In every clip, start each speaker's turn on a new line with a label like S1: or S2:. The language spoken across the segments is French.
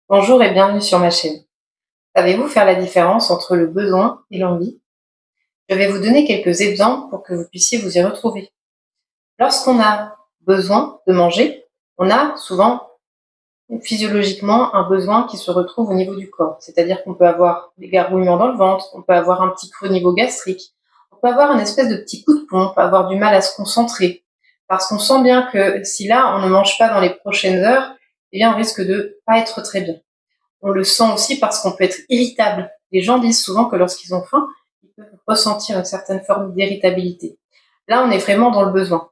S1: Bonjour et bienvenue sur ma chaîne. Savez-vous faire la différence entre le besoin et l'envie? Je vais vous donner quelques exemples pour que vous puissiez vous y retrouver. Lorsqu'on a besoin de manger, on a souvent physiologiquement un besoin qui se retrouve au niveau du corps. C'est-à-dire qu'on peut avoir des gargouillements dans le ventre, on peut avoir un petit creux au niveau gastrique, on peut avoir une espèce de petit coup de pompe, avoir du mal à se concentrer. Parce qu'on sent bien que si là, on ne mange pas dans les prochaines heures, eh bien, on risque de pas être très bien. On le sent aussi parce qu'on peut être irritable. Les gens disent souvent que lorsqu'ils ont faim, ils peuvent ressentir une certaine forme d'irritabilité. Là, on est vraiment dans le besoin.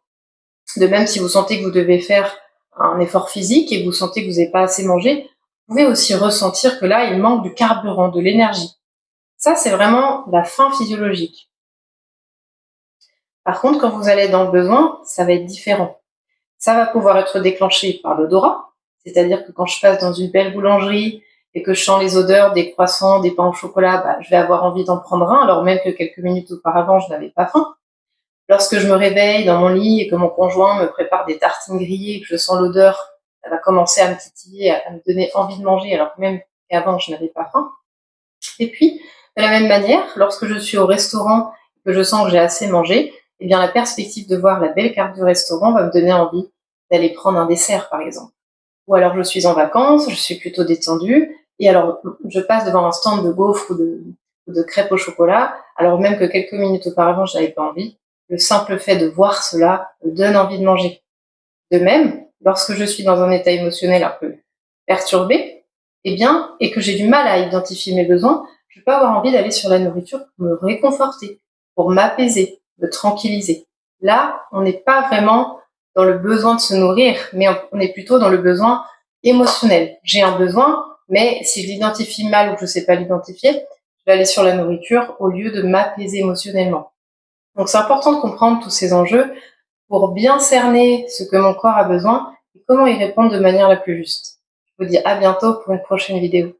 S1: De même, si vous sentez que vous devez faire un effort physique et que vous sentez que vous n'avez pas assez mangé, vous pouvez aussi ressentir que là, il manque du carburant, de l'énergie. Ça, c'est vraiment la faim physiologique. Par contre, quand vous allez dans le besoin, ça va être différent. Ça va pouvoir être déclenché par l'odorat, c'est-à-dire que quand je passe dans une belle boulangerie et que je sens les odeurs des croissants, des pains au chocolat, je vais avoir envie d'en prendre un, alors même que quelques minutes auparavant, je n'avais pas faim. Lorsque je me réveille dans mon lit et que mon conjoint me prépare des tartines grillées et que je sens l'odeur, ça va commencer à me titiller, à me donner envie de manger, alors même qu'avant, je n'avais pas faim. Et puis, de la même manière, lorsque je suis au restaurant et que je sens que j'ai assez mangé, eh bien, la perspective de voir la belle carte du restaurant va me donner envie d'aller prendre un dessert, par exemple. Ou alors, je suis en vacances, je suis plutôt détendue, et alors, je passe devant un stand de gaufres ou de crêpes au chocolat, alors même que quelques minutes auparavant, je n'avais pas envie. Le simple fait de voir cela me donne envie de manger. De même, lorsque je suis dans un état émotionnel un peu perturbé, eh bien, et que j'ai du mal à identifier mes besoins, je peux avoir envie d'aller sur la nourriture pour me réconforter, pour m'apaiser, me tranquilliser. Là, on n'est pas vraiment dans le besoin de se nourrir, mais on est plutôt dans le besoin émotionnel. J'ai un besoin, mais si je l'identifie mal ou que je ne sais pas l'identifier, je vais aller sur la nourriture au lieu de m'apaiser émotionnellement. Donc c'est important de comprendre tous ces enjeux pour bien cerner ce que mon corps a besoin et comment y répondre de manière la plus juste. Je vous dis à bientôt pour une prochaine vidéo.